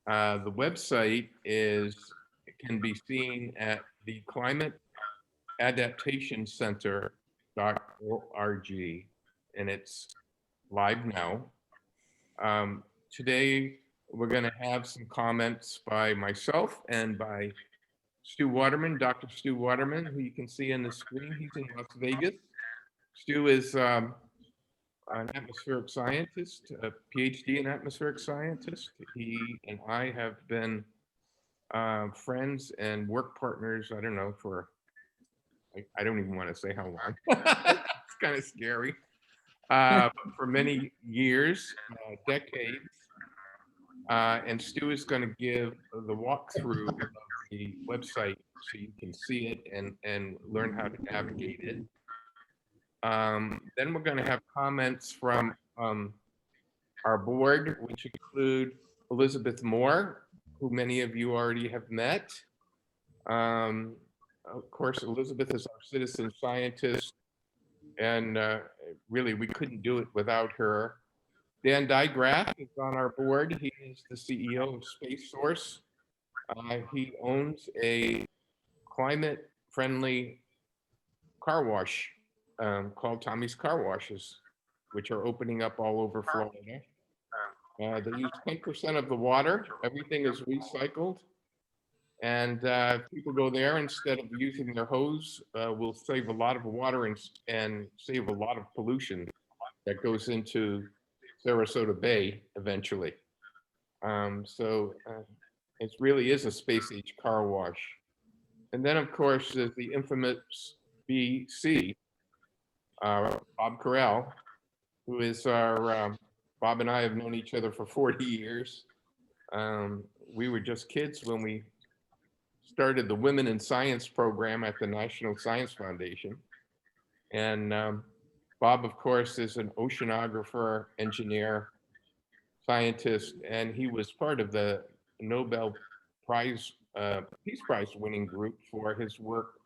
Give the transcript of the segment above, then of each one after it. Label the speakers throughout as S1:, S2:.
S1: The website can be seen at the Climate Adaptation Center.org, and it's live now. Today, we're going to have some comments by myself and by Stu Waterman, Dr. Stu Waterman, who you can see on the screen. He's in Las Vegas. Stu is an atmospheric scientist, a PhD in atmospheric scientist. He and I have been friends and work partners, I don't know, for, I don't even want to say how long. It's kind of scary. For many years, decades. And Stu is going to give the walkthrough of the website so you can see it and learn how to navigate it. Then we're going to have comments from our board, which include Elizabeth Moore, who many of you already have met. Of course, Elizabeth is our citizen scientist, and really we couldn't do it without her. Dan Dygraf is on our board. He is the CEO of Space Source. He owns a climate-friendly car wash called Tommy's Car Washes, which are opening up all over Florida. They use 10% of the water. Everything is recycled. And people go there instead of using their hose, will save a lot of water and save a lot of pollution that goes into Sarasota Bay eventually. It really is a space age car wash. And then, of course, there's the infamous BC, Bob Carrell, who is our, Bob and I have known each other for 40 years. We were just kids when we started the Women in Science program at the National Science Foundation. And Bob, of course, is an oceanographer, engineer, scientist, and he was part of the Nobel Prize, Peace Prize winning group for his work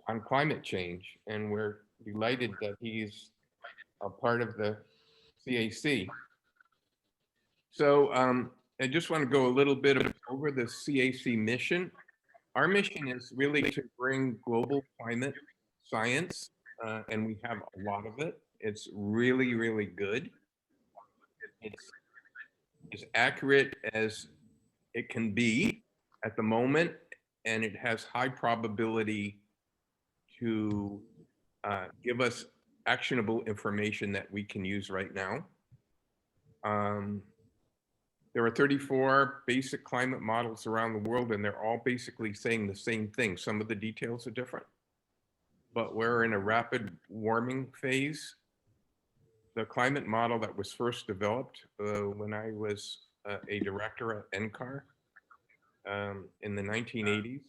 S1: on climate change. And we're delighted that he's a part of the CAC. So I just want to go a little bit over the CAC mission. Our mission is really to bring global climate science, and we have a lot of it. It's really, really good. It's as accurate as it can be at the moment, and it has high probability to give us actionable information that we can use right now. There are 34 basic climate models around the world, and they're all basically saying the same thing. Some of the details are different, but we're in a rapid warming phase. The climate model that was first developed when I was a director at NCAR in the 1980s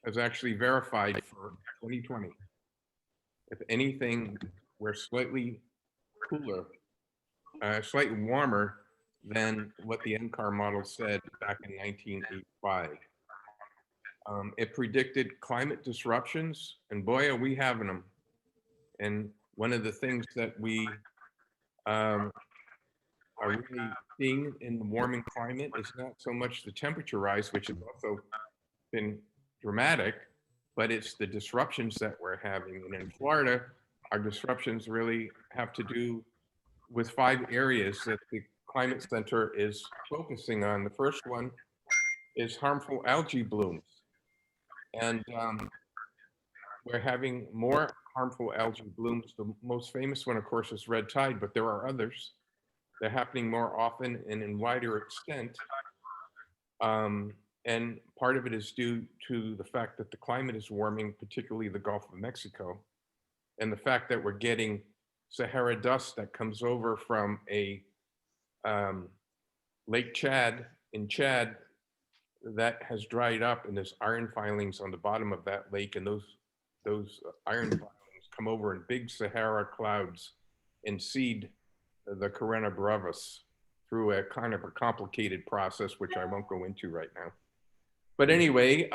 S1: was actually verified for 2020. If anything, we're slightly cooler, slightly warmer than what the NCAR model said back in 1985. It predicted climate disruptions, and boy, are we having them. And one of the things that we are really seeing in the warming climate is not so much the temperature rise, which has also been dramatic, but it's the disruptions that we're having. And in Florida, our disruptions really have to do with 5 areas that the Climate Center is focusing on. The first one is harmful algae blooms. And we're having more harmful algae blooms. The most famous one, of course, is red tide, but there are others. They're happening more often and in wider extent. And part of it is due to the fact that the climate is warming, particularly the Gulf of Mexico, and the fact that we're getting Sahara dust that comes over from a Lake Chad in Chad that has dried up, and there's iron filings on the bottom of that lake, and those iron filings come over in big Sahara clouds and seed the Carrena brevis through a kind of a complicated process, which I won't go into right now. But anyway,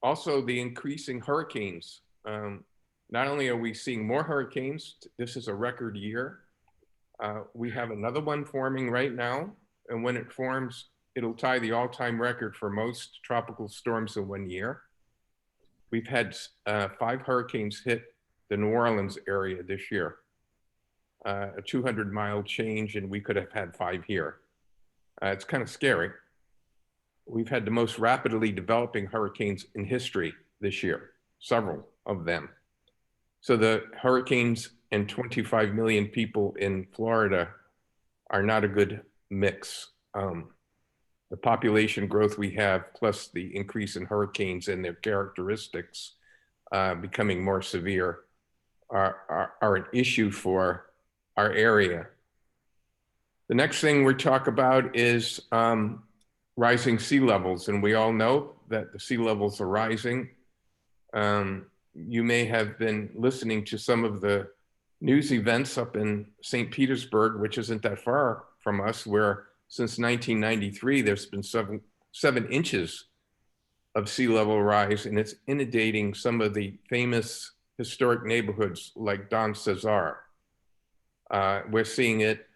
S1: also the increasing hurricanes. Not only are we seeing more hurricanes, this is a record year. We have another one forming right now. And when it forms, it'll tie the all-time record for most tropical storms in 1 year. We've had 5 hurricanes hit the New Orleans area this year, a 200-mile change, and we could have had 5 here. It's kind of scary. We've had the most rapidly developing hurricanes in history this year, several of them. So the hurricanes and 25 million people in Florida are not a good mix. The population growth we have, plus the increase in hurricanes and their characteristics becoming more severe, are an issue for our area. The next thing we talk about is rising sea levels, and we all know that the sea levels are rising. You may have been listening to some of the news events up in St. Petersburg, which isn't that far from us, where since 1993, there's been 7 inches of sea level rise, and it's inundating some of the famous historic neighborhoods like Don Cesar. We're seeing it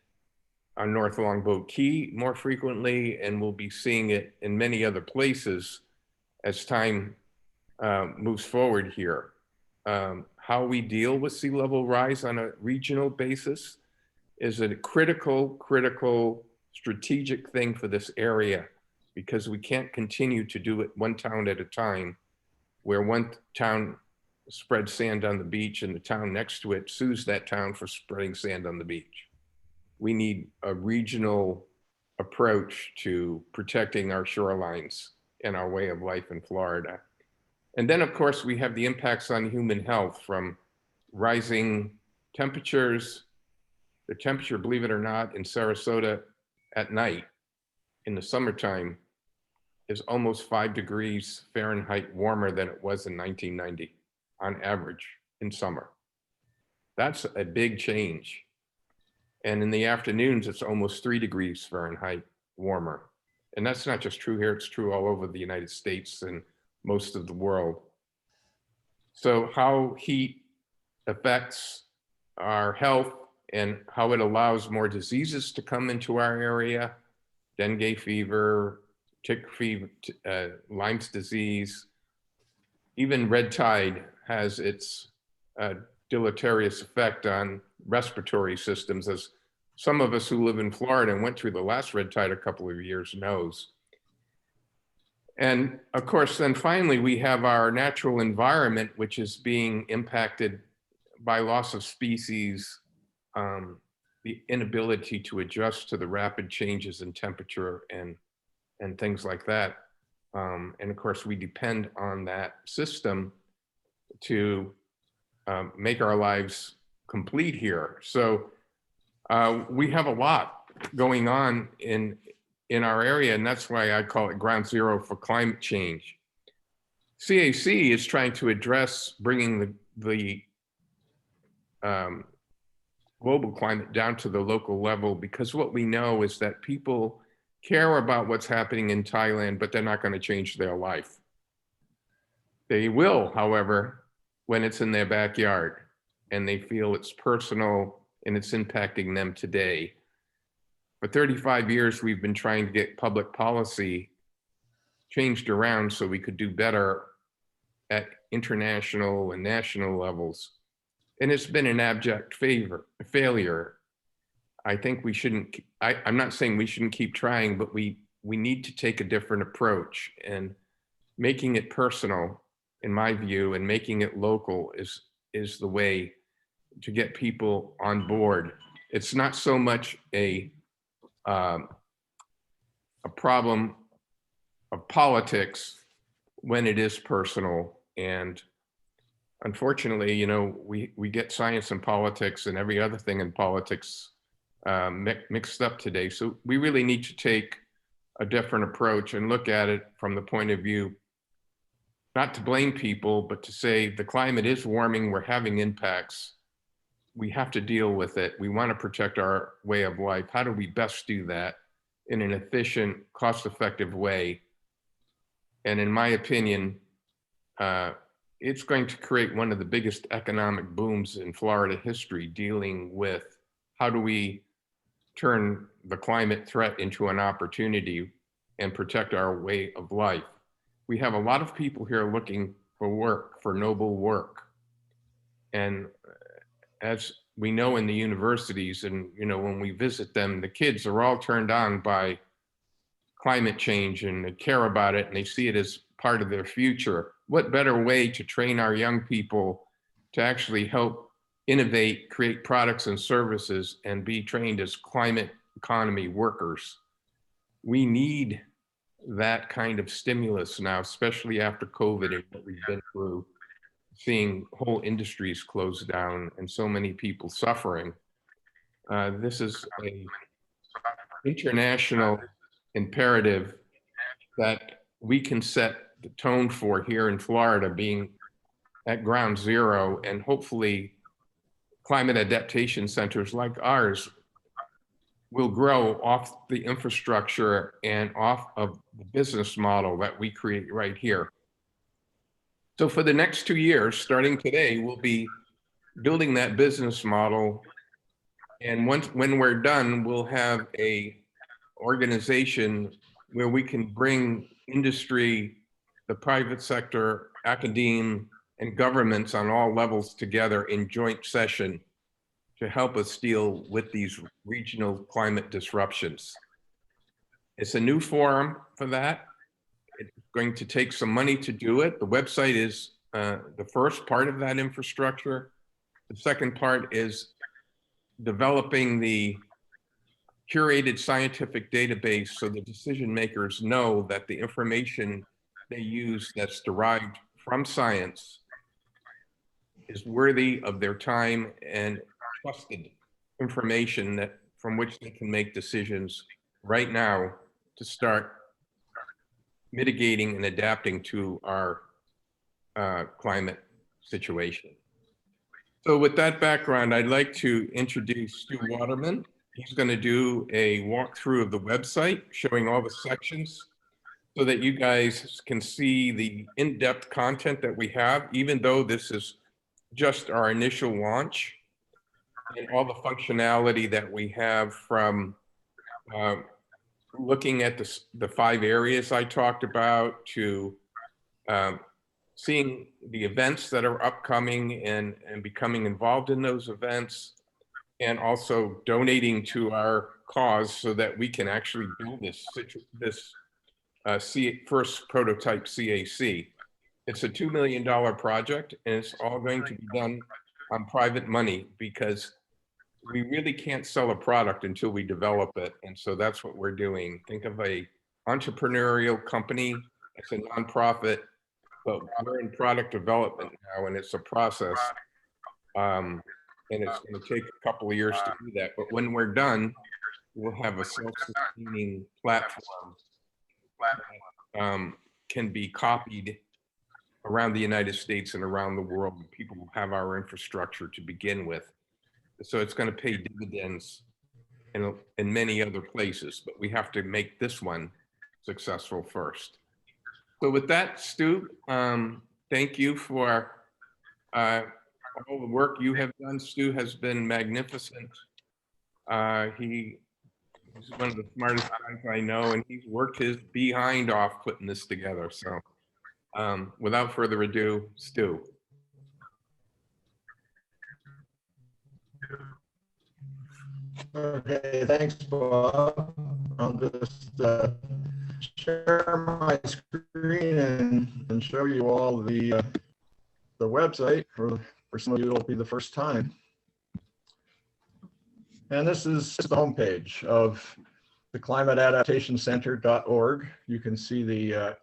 S1: on North Longboat Key more frequently, and we'll be seeing it in many other places as time moves forward here. How we deal with sea level rise on a regional basis is a critical strategic thing for this area, because we can't continue to do it one town at a time, where one town spreads sand on the beach and the town next to it sues that town for spreading sand on the beach. We need a regional approach to protecting our shorelines and our way of life in Florida. And then, of course, we have the impacts on human health from rising temperatures. The temperature, believe it or not, in Sarasota at night in the summertime is almost 5 degrees Fahrenheit warmer than it was in 1990 on average in summer. That's a big change. And in the afternoons, it's almost 3 degrees Fahrenheit warmer. And that's not just true here, it's true all over the United States and most of the world. So how heat affects our health and how it allows more diseases to come into our area, dengue fever, tick fever, Lyme's disease, even red tide has its deleterious effect on respiratory systems, as some of us who live in Florida and went through the last red tide a couple of years knows. And of course, then finally, we have our natural environment, which is being impacted by loss of species, the inability to adjust to the rapid changes in temperature and things like that. And of course, we depend on that system to make our lives complete here. So we have a lot going on in our area, and that's why I call it ground zero for climate change. CAC is trying to address bringing the global climate down to the local level, because what we know is that people care about what's happening in Thailand, but they're not going to change their life. They will, however, when it's in their backyard and they feel it's personal and it's impacting them today. For 35 years, we've been trying to get public policy changed around so we could do better at international and national levels. And it's been an abject failure. I think we shouldn't, I'm not saying we shouldn't keep trying, but we need to take a different approach, and making it personal, in my view, and making it local is the way to get people on board. It's not so much a problem of politics when it is personal. And unfortunately, you know, we get science and politics and every other thing in politics mixed up today. So we really need to take a different approach and look at it from the point of view, not to blame people, but to say the climate is warming, we're having impacts. We have to deal with it. We want to protect our way of life. How do we best do that in an efficient, cost-effective way? And in my opinion, it's going to create one of the biggest economic booms in Florida history, dealing with how do we turn the climate threat into an opportunity and protect our way of life. We have a lot of people here looking for work, for noble work. And as we know in the universities, and when we visit them, the kids are all turned on by climate change and they care about it and they see it as part of their future. What better way to train our young people to actually help innovate, create products and services, and be trained as climate economy workers? We need that kind of stimulus now, especially after COVID and what we've been through, seeing whole industries close down and so many people suffering. This is an international imperative that we can set the tone for here in Florida, being at ground zero, and hopefully climate adaptation centers like ours will grow off the infrastructure and off of the business model that we create right here. So for the next 2 years, starting today, we'll be building that business model. And when we're done, we'll have a organization where we can bring industry, the private sector, academia, and governments on all levels together in joint session to help us deal with these regional climate disruptions. It's a new forum for that. It's going to take some money to do it. The website is the first part of that infrastructure. The second part is developing the curated scientific database so the decision makers know that the information they use that's derived from science is worthy of their time and trusted information that from which they can make decisions right now to start mitigating and adapting to our climate situation. So with that background, I'd like to introduce Stu Waterman. He's going to do a walkthrough of the website showing all the sections so that you guys can see the in-depth content that we have, even though this is just our initial launch, and all the functionality that we have, from looking at the 5 areas I talked about to seeing the events that are upcoming and becoming involved in those events, and also donating to our cause so that we can actually build this first prototype CAC. It's a $2 million project, and it's all going to be done on private money because we really can't sell a product until we develop it. And so that's what we're doing. Think of a entrepreneurial company. It's a nonprofit, but we're in product development now, and it's a process. And it's going to take a couple of years to do that. But when we're done, we'll have a self-sustaining platform that can be copied around the United States and around the world. People will have our infrastructure to begin with. So it's going to pay dividends in many other places, but we have to make this one successful first. So with that, Stu, thank you for all the work you have done. Stu has been magnificent. He's one of the smartest guys I know, and he's worked his behind off putting this together. So without further ado, Stu.
S2: Okay, thanks, Bob. I'll just share my screen and show you all the website. For some of you, it'll be the first time. And this is the homepage of the climateadaptationcenter.org. You can see the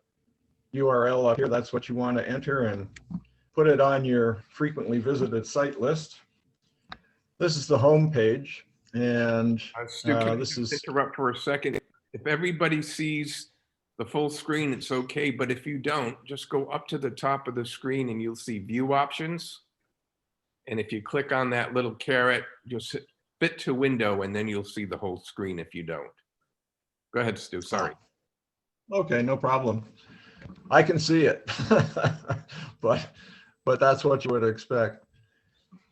S2: URL up here. That's what you want to enter and put it on your frequently visited site list. This is the homepage. And
S1: Stu, can I interrupt for a second? If everybody sees the full screen, it's okay. But if you don't, just go up to the top of the screen and you'll see view options. And if you click on that little caret, you'll fit to window, and then you'll see the whole screen if you don't. Go ahead, Stu, sorry.
S2: Okay, no problem. I can see it, but that's what you would expect.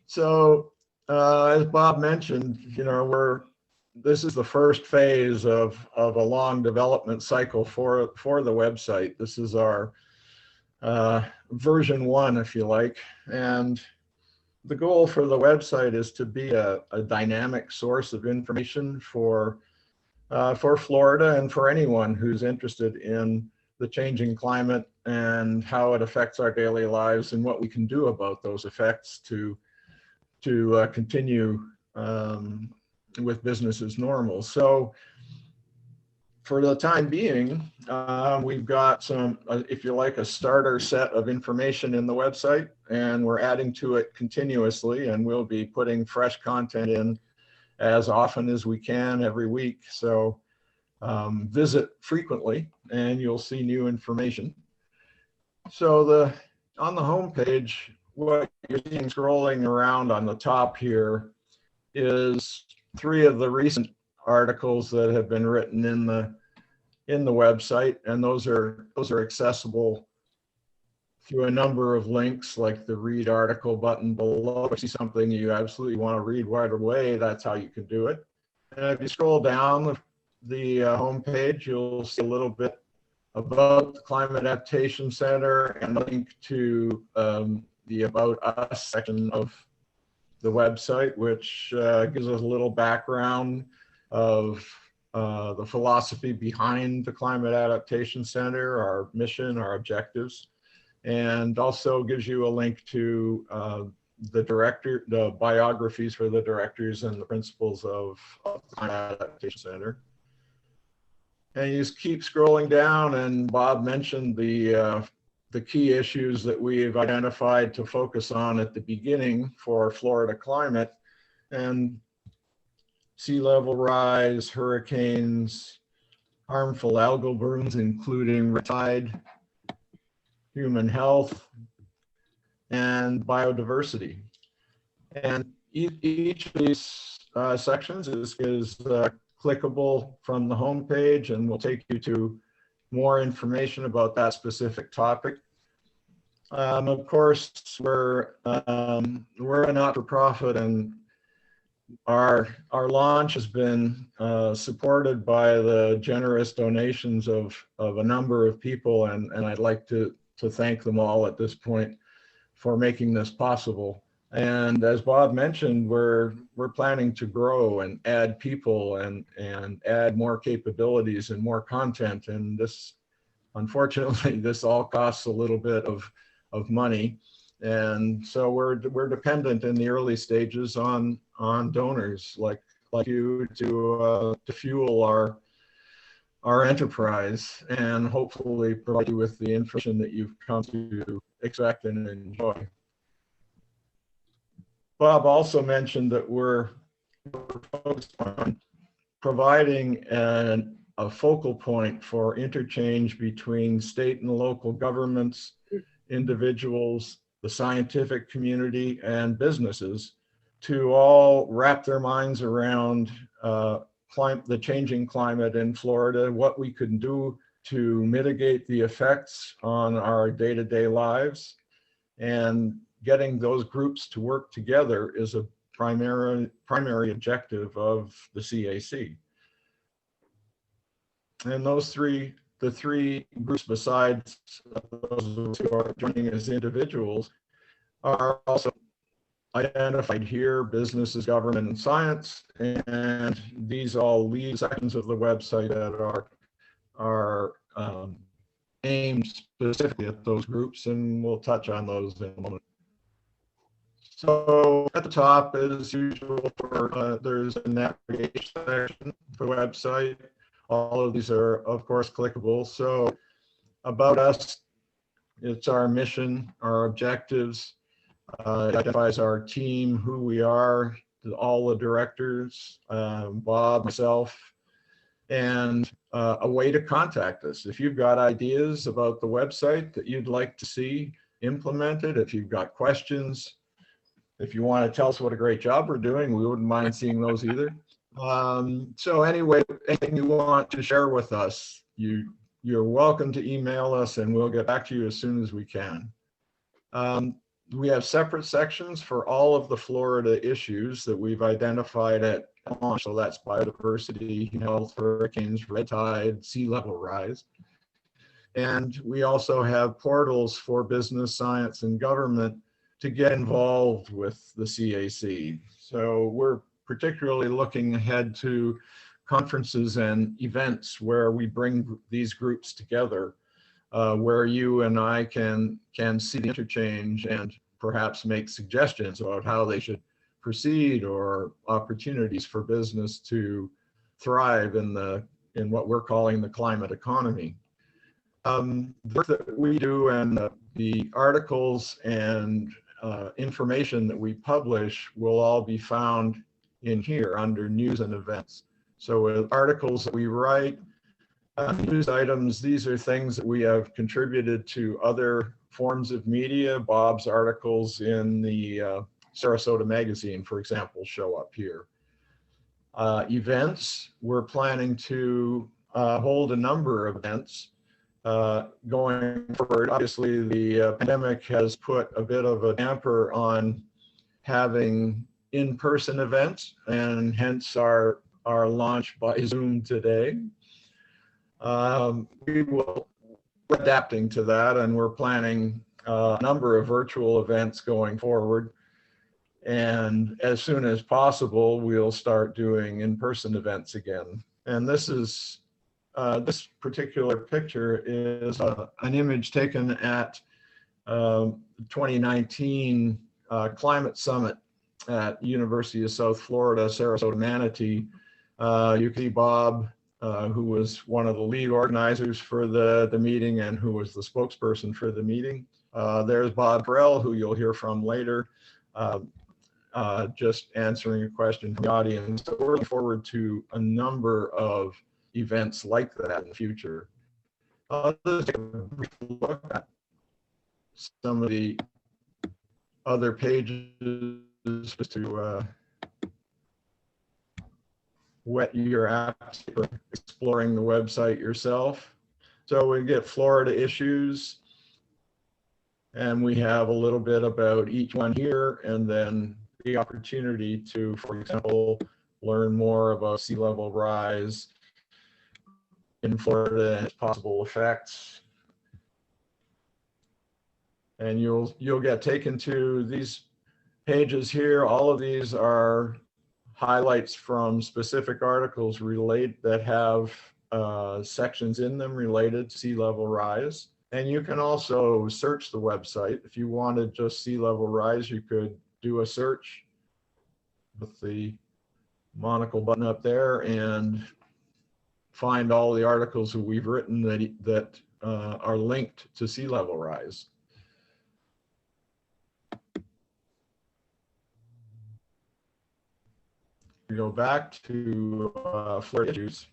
S2: So as Bob mentioned, we're this is the first phase of a long development cycle for the website. This is our version 1, if you like. And the goal for the website is to be a dynamic source of information for Florida and for anyone who's interested in the changing climate and how it affects our daily lives and what we can do about those effects to continue with business as normal. So for the time being, we've got some, if you like, a starter set of information in the website, and we're adding to it continuously, and we'll be putting fresh content in as often as we can every week. So visit frequently and you'll see new information. So on the home page, what you're seeing scrolling around on the top here is 3 of the recent articles that have been written in the website, and those are accessible through a number of links, like the read article button below. If you see something you absolutely want to read right away, that's how you can do it. And if you scroll down the home page, you'll see a little bit about the Climate Adaptation Center and a link to the About Us section of the website, which gives us a little background of the philosophy behind the Climate Adaptation Center, our mission, our objectives, and also gives you a link to the biographies for the directors and the principals of the Climate Adaptation Center. And you just keep scrolling down, and Bob mentioned the key issues that we've identified to focus on at the beginning for Florida climate, and sea level rise, hurricanes, harmful algal blooms, including tide, human health, and biodiversity. And each of these sections is clickable from the home page, and will take you to more information about that specific topic. Of course, we're a not-for-profit, and our launch has been supported by the generous donations of a number of people, and I'd like to thank them all at this point for making this possible. And as Bob mentioned, we're planning to grow and add people and add more capabilities and more content. And this, unfortunately, this all costs a little bit of money. And so we're dependent in the early stages on donors like you to fuel our enterprise and hopefully provide you with the information that you've come to expect and enjoy. Bob also mentioned that we're focused on providing a focal point for interchange between state and local governments, individuals, the scientific community, and businesses to all wrap their minds around the changing climate in Florida, what we can do to mitigate the effects on our day-to-day lives. And getting those groups to work together is a primary objective of the CAC. And the three groups besides those who are joining as individuals are also identified here: businesses, government, and science. And these all lead sections of the website that are aimed specifically at those groups, and we'll touch on those in a moment. So at the top, as usual, there's a navigation section for the website. All of these are, of course, clickable. So about us, it's our mission, our objectives. It identifies our team, who we are, all the directors, Bob, myself, and a way to contact us. If you've got ideas about the website that you'd like to see implemented, if you've got questions, if you want to tell us what a great job we're doing, we wouldn't mind seeing those either. So anyway, anything you want to share with us, you're welcome to email us, and we'll get back to you as soon as we can. We have separate sections for all of the Florida issues that we've identified launch. So that's biodiversity, health, hurricanes, red tide, sea level rise. And we also have portals for business, science, and government to get involved with the CAC. So we're particularly looking ahead to conferences and events where we bring these groups together, where you and I can see the interchange and perhaps make suggestions about how they should proceed or opportunities for business to thrive in what we're calling the climate economy. The work that we do and the articles and information that we publish will all be found in here under news and events. So with articles that we write, news items, these are things that we have contributed to other forms of media. Bob's articles in the Sarasota Magazine, for example, show up here. Events, we're planning to hold a number of events going forward. Obviously, the pandemic has put a bit of a damper on having in-person events, and hence our launch by Zoom today. We will be adapting to that, and we're planning a number of virtual events going forward. And as soon as possible, we'll start doing in-person events again. And this is this particular picture is an image taken at 2019 Climate Summit at University of South Florida, Sarasota Manatee. You can see Bob, who was one of the lead organizers for the meeting and who was the spokesperson for the meeting. There's Bob Carrell, who you'll hear from later, just answering a question from the audience. So we're looking forward to a number of events like that in the future. Let's take a brief look at some of the other pages just to whet your appetite for exploring the website yourself. So we get Florida issues, and we have a little bit about each one here, and then the opportunity to, for example, learn more about sea level rise in Florida and its possible effects. And you'll get taken to these pages here. All of these are highlights from specific articles that have sections in them related to sea level rise. And you can also search the website. If you wanted just sea level rise, you could do a search with the monocle button up there and find all the articles that we've written that are linked to sea level rise. We go back to Florida issues.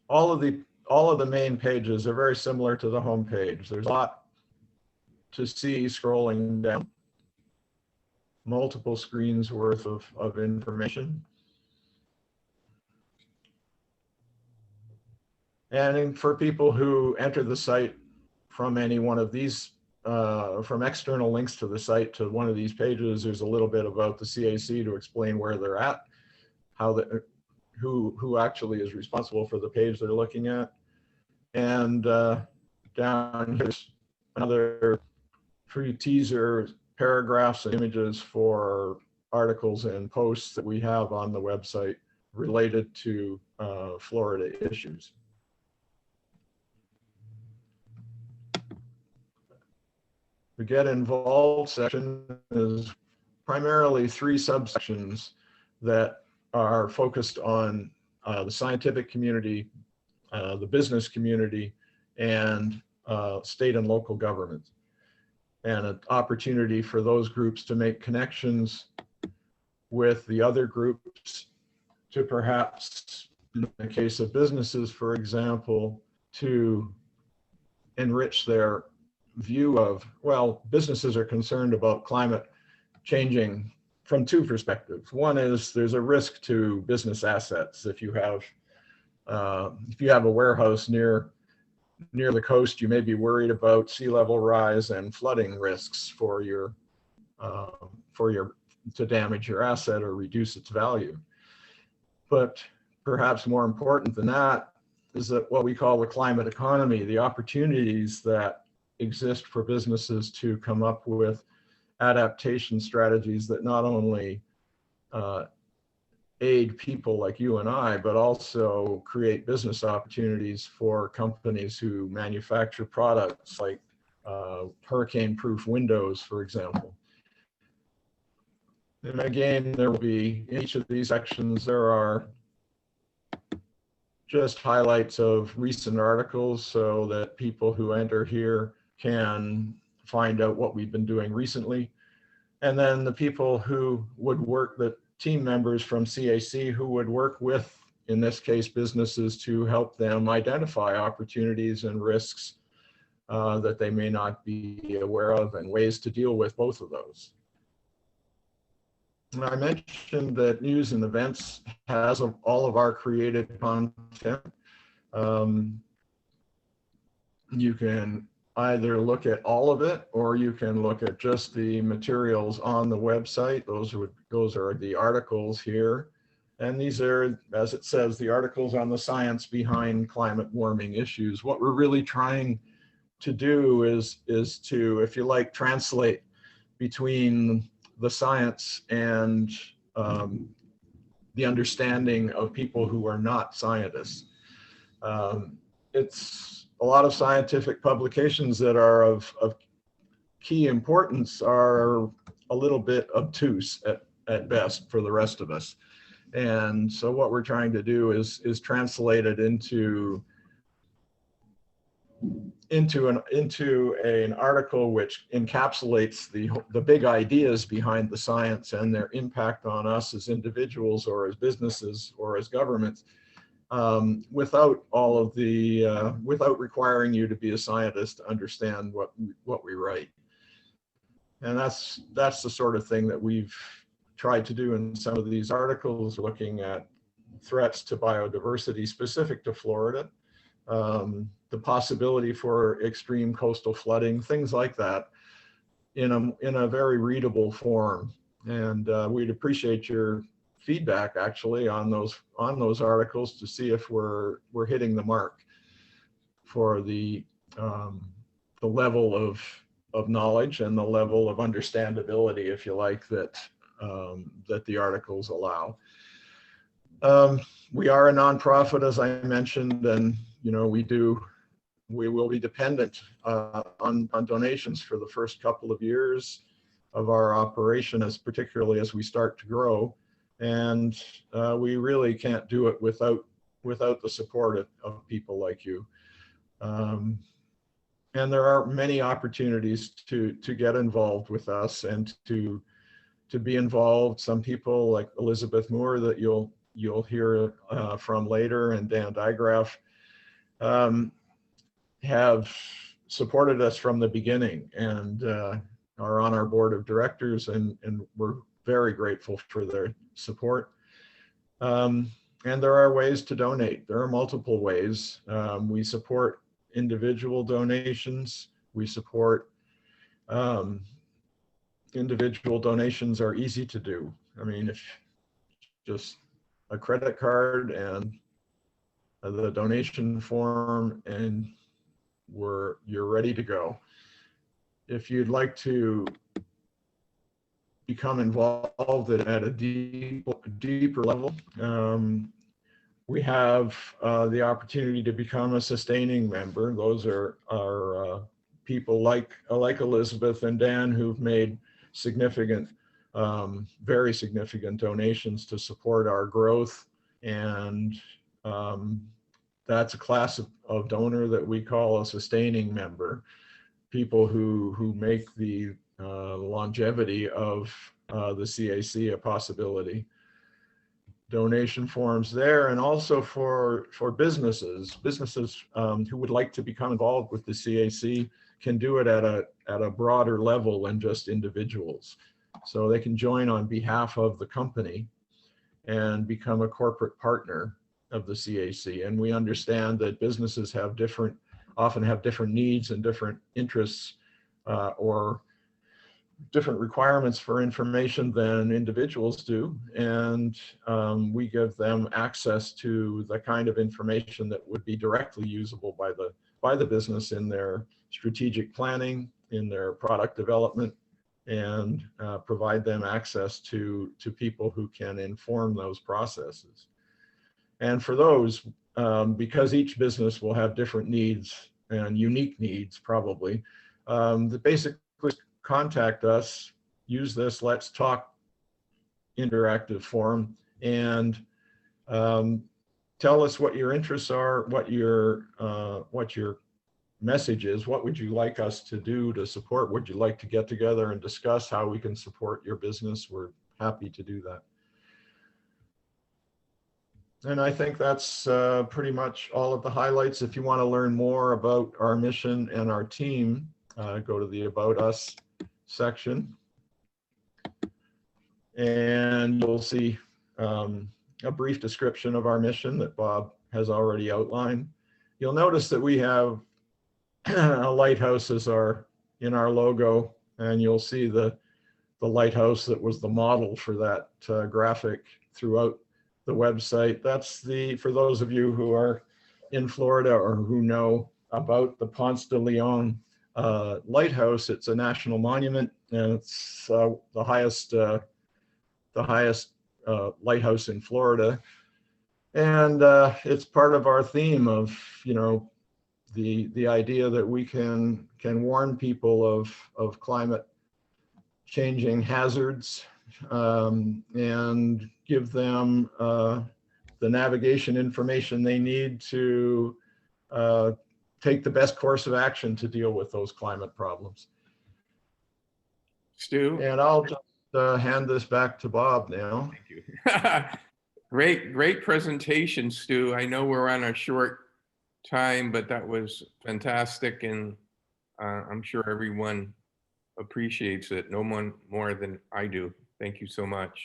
S2: All of the main pages are very similar to the home page. There's a lot to see scrolling down. Multiple screens worth of information. And for people who enter the site from any one of these, from external links to the site to one of these pages, there's a little bit about the CAC to explain where they're at, who actually is responsible for the page they're looking at. And down here's another free teaser, paragraphs and images for articles and posts that we have on the website related to Florida issues. The Get Involved section is primarily 3 subsections that are focused on the scientific community, the business community, and state and local government. And an opportunity for those groups to make connections with the other groups to perhaps, in the case of businesses, for example, to enrich their view of, well, businesses are concerned about climate changing from 2 perspectives. One is there's a risk to business assets. If you have a warehouse near the coast, you may be worried about sea level rise and flooding risks for your to damage your asset or reduce its value. But perhaps more important than that is that what we call the climate economy, the opportunities that exist for businesses to come up with adaptation strategies that not only aid people like you and I, but also create business opportunities for companies who manufacture products like hurricane-proof windows, for example. And again, there will be, in each of these sections, there are just highlights of recent articles so that people who enter here can find out what we've been doing recently. And then the people who would work, the team members from CAC who would work with, in this case, businesses to help them identify opportunities and risks that they may not be aware of, and ways to deal with both of those. And I mentioned that news and events has all of our created content. You can either look at all of it, or you can look at just the materials on the website. Those are the articles here. And these are, as it says, the articles on the science behind climate warming issues. What we're really trying to do is to, if you like, translate between the science and the understanding of people who are not scientists. It's a lot of scientific publications that are of key importance are a little bit obtuse at best for the rest of us. And so what we're trying to do is translate it into an article which encapsulates the big ideas behind the science and their impact on us as individuals or as businesses or as governments, without all of the without requiring you to be a scientist to understand what we write. And that's the sort of thing that we've tried to do in some of these articles, looking at threats to biodiversity specific to Florida, the possibility for extreme coastal flooding, things like that, in a very readable form. And we'd appreciate your feedback actually on those articles to see if we're hitting the mark for the level of knowledge and the level of understandability, if you like, that the articles allow. We are a nonprofit, as I mentioned, and we will be dependent on donations for the first couple of years of our operation, particularly as we start to grow. And we really can't do it without the support of people like you. And there are many opportunities to get involved with us and to be involved. Some people like Elizabeth Moore that you'll hear from later, and Dan Dygraf, have supported us from the beginning and are on our board of directors, and we're very grateful for their support. And there are ways to donate. There are multiple ways. We support individual donations. We support individual donations are easy to do. I mean, if just a credit card and the donation form, and you're ready to go. If you'd like to become involved at a deeper level, we have the opportunity to become a sustaining member. Those are people like Elizabeth and Dan who've made significant, very significant donations to support our growth. And that's a class of donor that we call a sustaining member, people who make the longevity of the CAC a possibility. Donation forms there, and also for businesses who would like to become involved with the CAC can do it at a broader level than just individuals. So they can join on behalf of the company and become a corporate partner of the CAC. And we understand that businesses often have different needs and different interests or different requirements for information than individuals do, and we give them access to the kind of information that would be directly usable by the business in their strategic planning, in their product development, and provide them access to people who can inform those processes. And for those, because each business will have different needs and unique needs probably, the basic contact us, use this Let's Talk interactive forum, and tell us what your interests are, what your message is, what would you like us to do to support, would you like to get together and discuss how we can support your business. We're happy to do that. And I think that's pretty much all of the highlights. If you want to learn more about our mission and our team, go to the About Us section, and you'll see a brief description of our mission that Bob has already outlined. You'll notice that we have a lighthouse as in our logo, and you'll see the lighthouse that was the model for that graphic throughout the website. That's for those of you who are in Florida or who know about the Ponce de Leon lighthouse. It's a national monument, and it's the highest lighthouse in Florida. And it's part of our theme of, the idea that we can warn people of climate changing hazards, and give them the navigation information they need to take the best course of action to deal with those climate problems.
S1: Stu?
S2: And I'll just hand this back to Bob now.
S1: Thank you. Great presentation, Stu. I know we're on a short time, but that was fantastic, and I'm sure everyone appreciates it. No one more than I do. Thank you so much.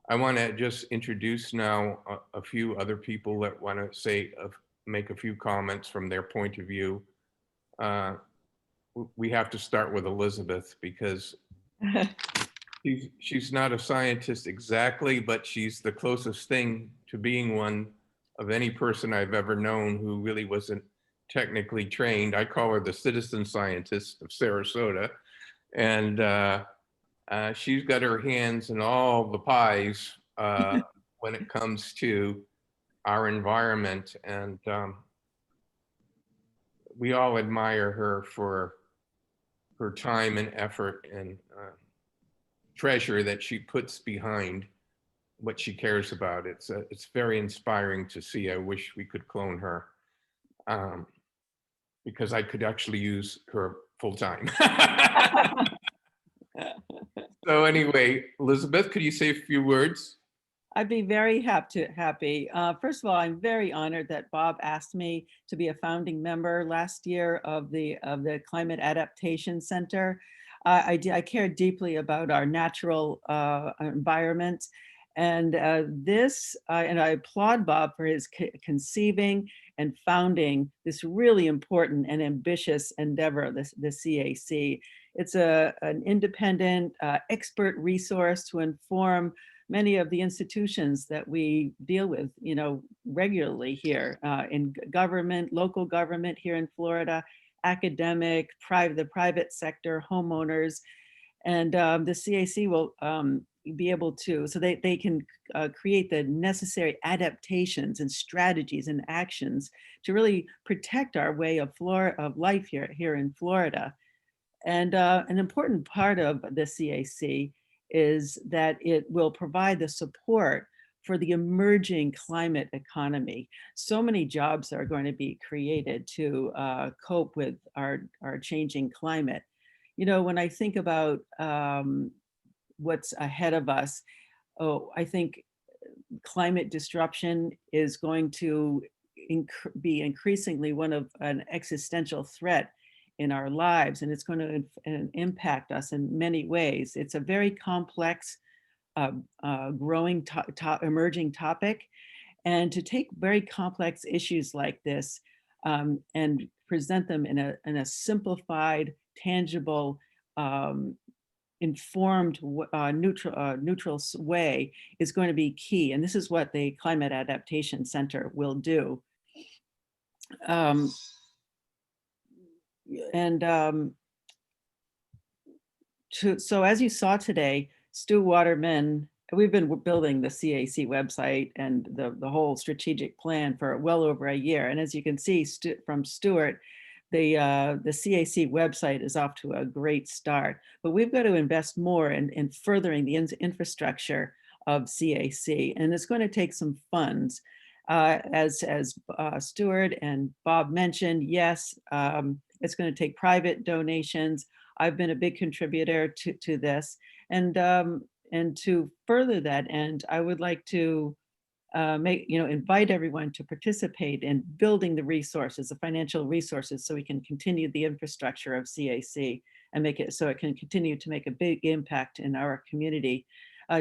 S1: I want to just introduce now a few other people that want to make a few comments from their point of view. We have to start with Elizabeth, because she's not a scientist exactly, but she's the closest thing to being one of any person I've ever known who really wasn't technically trained. I call her the citizen scientist of Sarasota. And she's got her hands in all the pies when it comes to our environment. And we all admire her for her time and effort and treasure that she puts behind what she cares about. It's very inspiring to see. I wish we could clone her, because I could actually use her full time. So anyway, Elizabeth, could you say a few words?
S3: I'd be very happy. First of all, I'm very honored that Bob asked me to be a founding member last year of the Climate Adaptation Center. I care deeply about our natural environment, and and I applaud Bob for his conceiving and founding this really important and ambitious endeavor, the CAC. It's an independent expert resource to inform many of the institutions that we deal with, regularly here in government, local government here in Florida, academic, the private sector, homeowners, and the CAC will be able to, so they can create the necessary adaptations and strategies and actions to really protect our way of life here in Florida. And an important part of the CAC is that it will provide the support for the emerging climate economy. So many jobs are going to be created to cope with our changing climate. When I think about what's ahead of us, I think climate disruption is going to be increasingly an existential threat in our lives, and it's going to impact us in many ways. It's a very complex, growing, emerging topic, and to take very complex issues like this and present them in a simplified, tangible informed, neutral way is going to be key. And this is what the Climate Adaptation Center will do. So as you saw today, Stu Waterman, we've been building the CAC website and the whole strategic plan for well over a year. And as you can see from Stuart, the CAC website is off to a great start, but we've got to invest more in furthering the infrastructure of CAC, and it's going to take some funds. As Stuart and Bob mentioned, yes, it's going to take private donations. I've been a big contributor to this, and to further that end, I would like to invite everyone to participate in building the resources, the financial resources, so we can continue the infrastructure of CAC and make it so it can continue to make a big impact in our community.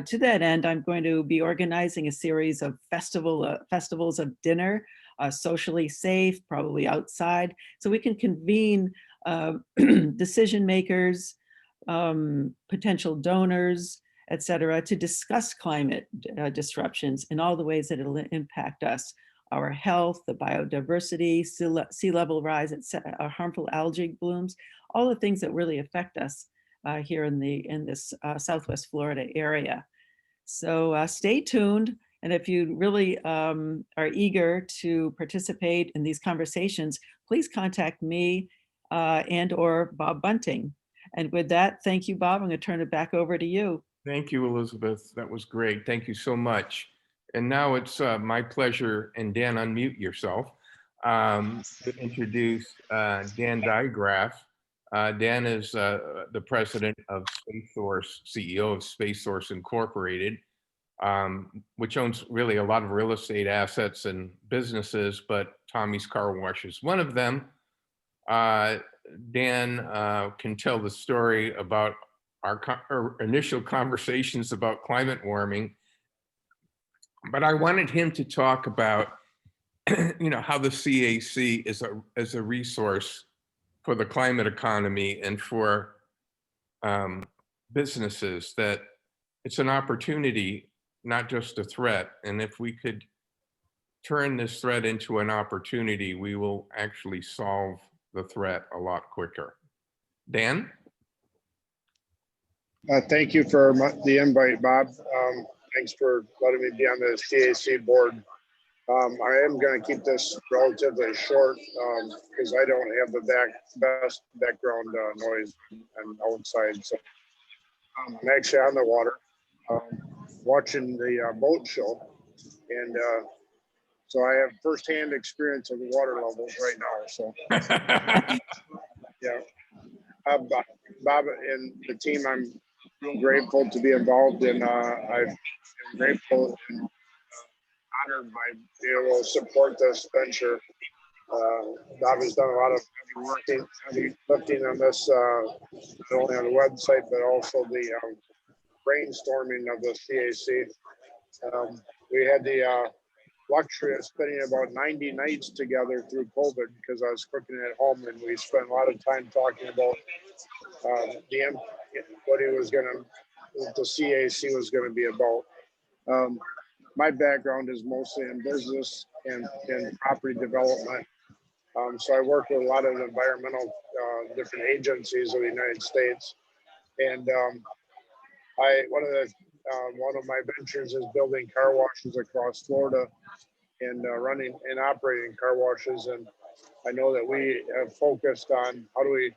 S3: To that end, I'm going to be organizing a series of festivals of dinner, socially safe, probably outside, so we can convene decision makers, potential donors, et cetera, to discuss climate disruptions in all the ways that it'll impact us, our health, the biodiversity, sea level rise, harmful algae blooms, all the things that really affect us here in this Southwest Florida area. So stay tuned. And if you really are eager to participate in these conversations, please contact me and or Bob Bunting. And with that, thank you, Bob. I'm going to turn it back over to you.
S1: Thank you, Elizabeth. That was great. Thank you so much. And now it's my pleasure, and Dan, unmute yourself, to introduce Dan Dygraf. Dan is the president of SpaceSource, CEO of SpaceSource Incorporated, which owns really a lot of real estate assets and businesses, but Tommy's Car Wash is one of them. Dan can tell the story about our initial conversations about climate warming, but I wanted him to talk about, how the CAC is a resource for the climate economy and for businesses, that it's an opportunity, not just a threat. And if we could turn this threat into an opportunity, we will actually solve the threat a lot quicker. Dan?
S4: Thank you for the invite, Bob. Thanks for letting me be on the CAC board. I am going to keep this relatively short because I don't have the best background noise and outside. So I'm actually on the water watching the boat show. And so I have firsthand experience of the water levels right now. So yeah, Bob and the team, I'm grateful to be involved in. I'm grateful and honored by being able to support this venture. Bob has done a lot of heavy lifting on this, not only on the website, but also the brainstorming of the CAC. We had the luxury of spending about 90 nights together through COVID because I was cooking at home, and we spent a lot of time talking about what the CAC was going to be about. My background is mostly in business and property development. So I work with a lot of environmental different agencies of the United States. And one of my ventures is building car washes across Florida and running and operating car washes. And I know that we have focused on how do we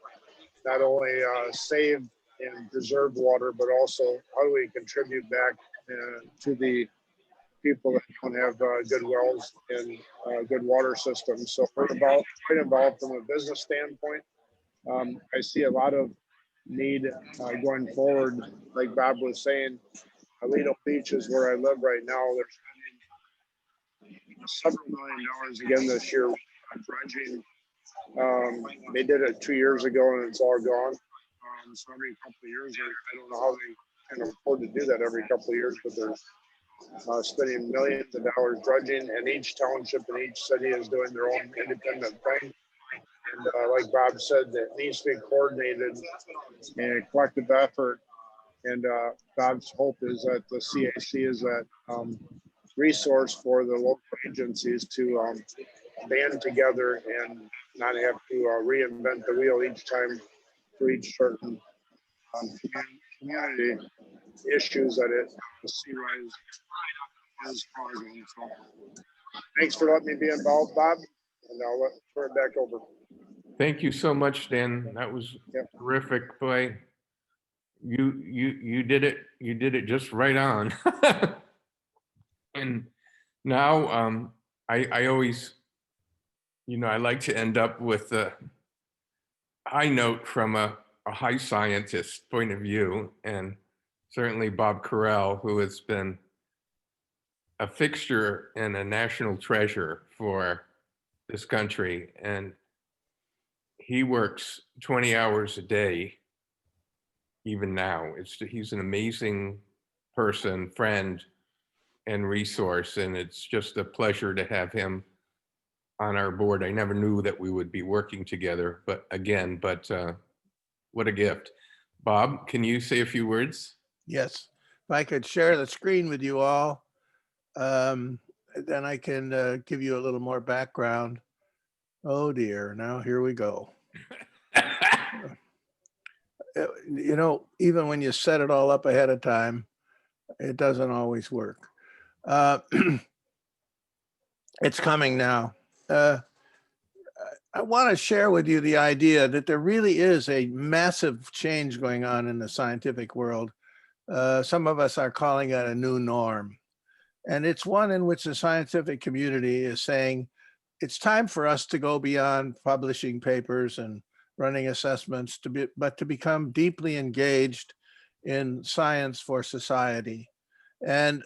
S4: not only save and preserve water, but also how do we contribute back to the people that don't have good wells and good water systems. So we're quite involved from a business standpoint. I see a lot of need going forward. Like Bob was saying, Lido Beach is where I live right now. They're spending several $1 million again this year on dredging. They did it 2 years ago and it's all gone. So every couple of years, I don't know how they can afford to do that every couple of years, but they're spending millions of dollars dredging, and each township and each city is doing their own independent thing. And like Bob said, that needs to be coordinated and a collective effort And Bob's hope is that the CAC is that resource for the local agencies to band together and not have to reinvent the wheel each time for each certain community issues that it sea rise is causing. So thanks for letting me be involved, Bob, and I'll turn it back over.
S1: Thank you so much, Dan. That was
S4: Yep.
S1: terrific. Boy, you did it. You did it just right on. And now, I always, I like to end up with a high note from a high scientist point of view, and certainly Bob Carrell, who has been a fixture and a national treasure for this country. And he works 20 hours a day, even now. He's an amazing person, friend, and resource. And it's just a pleasure to have him on our board. I never knew that we would be working together, but what a gift. Bob, can you say a few words?
S5: Yes, if I could share the screen with you all, then I can give you a little more background. Oh dear, now here we go. Even when you set it all up ahead of time, it doesn't always work. It's coming now. I want to share with you the idea that there really is a massive change going on in the scientific world. Some of us are calling it a new norm. And it's one in which the scientific community is saying, it's time for us to go beyond publishing papers and running assessments, but to become deeply engaged in science for society. And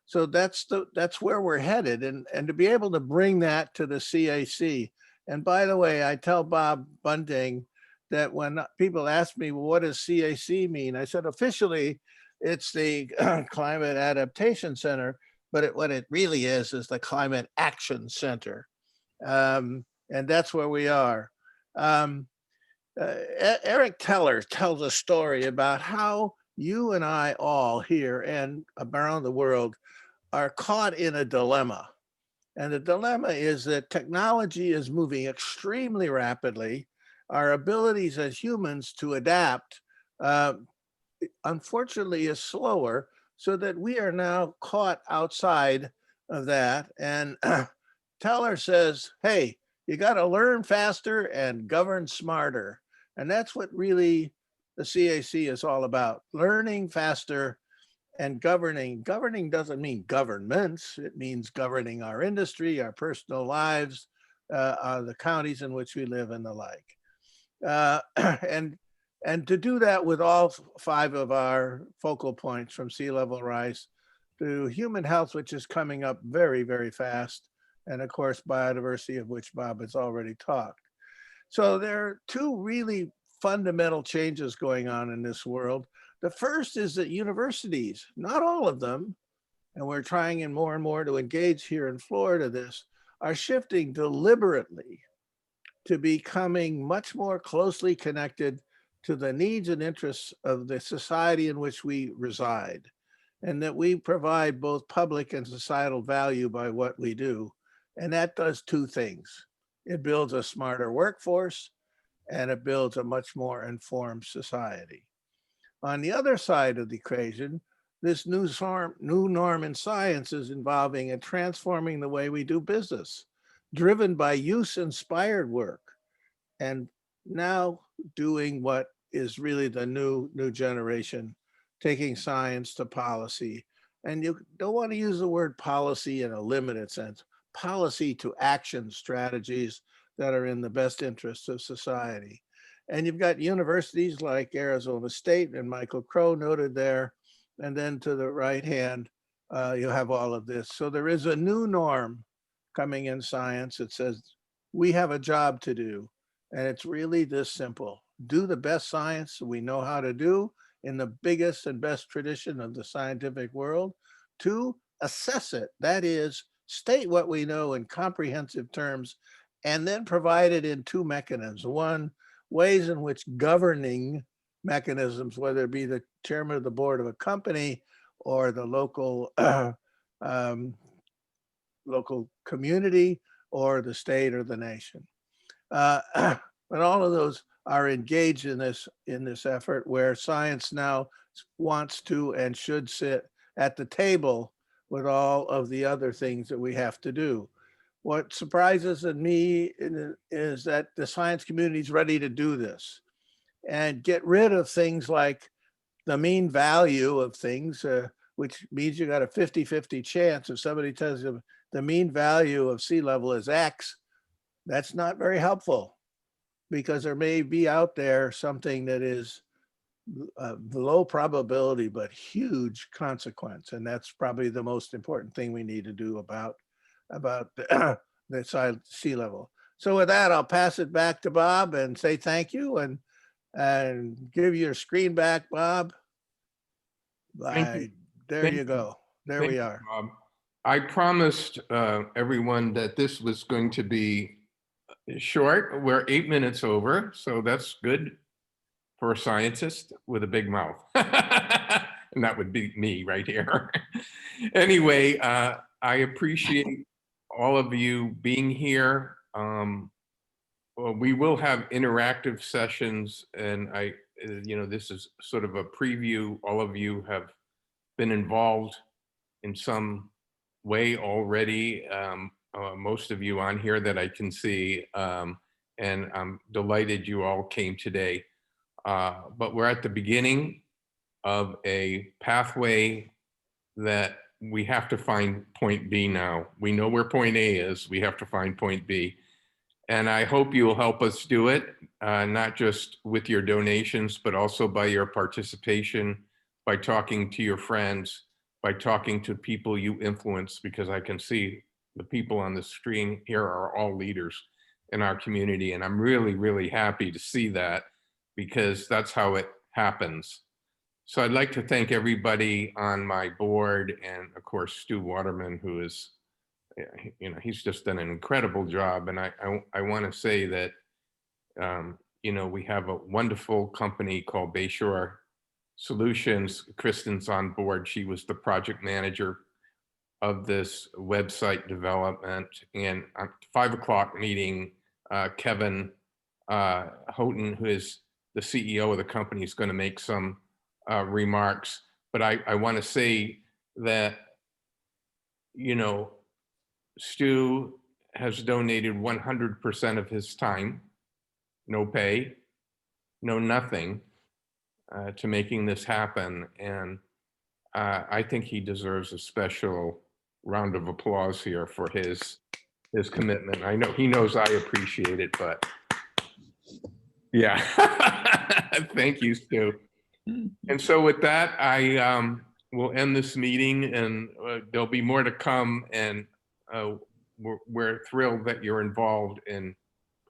S5: so that's where we're headed. And to be able to bring that to the CAC. And by the way, I tell Bob Bunting that when people ask me, well, what does CAC mean? I said, officially, it's the Climate Adaptation Center, but what it really is the Climate Action Center. And that's where we are. Eric Teller tells a story about how you and I all here and around the world are caught in a dilemma. And the dilemma is that technology is moving extremely rapidly. Our abilities as humans to adapt, unfortunately, is slower, so that we are now caught outside of that. And Teller says, hey, you got to learn faster and govern smarter. And that's what really the CAC is all about, learning faster and governing. Governing doesn't mean governments. It means governing our industry, our personal lives, the counties in which we live and the like. And to do that with all 5 of our focal points, from sea level rise to human health, which is coming up very, very fast, and of course, biodiversity, of which Bob has already talked. So there are 2 really fundamental changes going on in this world. The first is that universities, not all of them, and we're trying in more and more to engage here in Florida this, are shifting deliberately to becoming much more closely connected to the needs and interests of the society in which we reside, and that we provide both public and societal value by what we do. And that does 2 things. It builds a smarter workforce, and it builds a much more informed society. On the other side of the equation, this new norm in science is involving and transforming the way we do business, driven by use-inspired work, and now doing what is really the new generation, taking science to policy. And you don't want to use the word policy in a limited sense, policy to action strategies that are in the best interests of society. And you've got universities like Arizona State and Michael Crow noted there. And then to the right hand, you have all of this. So there is a new norm coming in science. It says, we have a job to do. And it's really this simple. Do the best science we know how to do in the biggest and best tradition of the scientific world. 2, assess it. That is, state what we know in comprehensive terms, and then provide it in 2 mechanisms. 1, ways in which governing mechanisms, whether it be the chairman of the board of a company or the local local community or the state or the nation. But all of those are engaged in this effort where science now wants to and should sit at the table with all of the other things that we have to do. What surprises me is that the science community is ready to do this and get rid of things like the mean value of things, which means you got a 50-50 chance. If somebody tells you the mean value of sea level is X, that's not very helpful, because there may be out there something that is low probability but huge consequence, and that's probably the most important thing we need to do about the sea level. So with that, I'll pass it back to Bob and say thank you, and give your screen back, Bob.
S1: Thank you.
S5: There
S1: Thank
S5: you
S1: you.
S5: go. There
S1: Thank
S5: we
S1: you,
S5: are.
S1: Bob. I promised everyone that this was going to be short. We're 8 minutes over, so that's good for a scientist with a big mouth. And that would be me right here. Anyway, I appreciate all of you being here. Well, we will have interactive sessions, and this is sort of a preview. All of you have been involved in some way already. Most of you on here that I can see, and I'm delighted you all came today. But we're at the beginning of a pathway that we have to find point B now. We know where point A is, we have to find point B. And I hope you will help us do it, not just with your donations, but also by your participation, by talking to your friends, by talking to people you influence, because I can see the people on the screen here are all leaders in our community. And I'm really, really happy to see that, because that's how it happens. So I'd like to thank everybody on my board, and of course, Stu Waterman, who is, he's just done an incredible job. And I want to say that, we have a wonderful company called Bayshore Solutions. Kristen's on board. She was the project manager of this website development. And at 5 o'clock meeting, Kevin Houghton, who is the CEO of the company, is going to make some remarks. But I want to say that, Stu has donated 100% of his time, no pay, no nothing, to making this happen. And I think he deserves a special round of applause here for his commitment. I know he knows I appreciate it, but yeah. Thank you, Stu. And so with that, I will end this meeting, and there'll be more to come. And we're thrilled that you're involved. And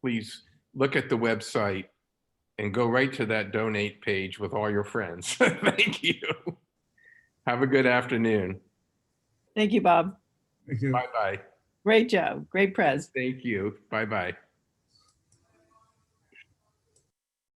S1: please look at the website and go right to that donate page with all your friends. Thank you. Have a good afternoon.
S3: Thank you, Bob.
S2: Thank you.
S1: Bye-bye.
S3: Great job. Great prez.
S1: Thank you. Bye-bye.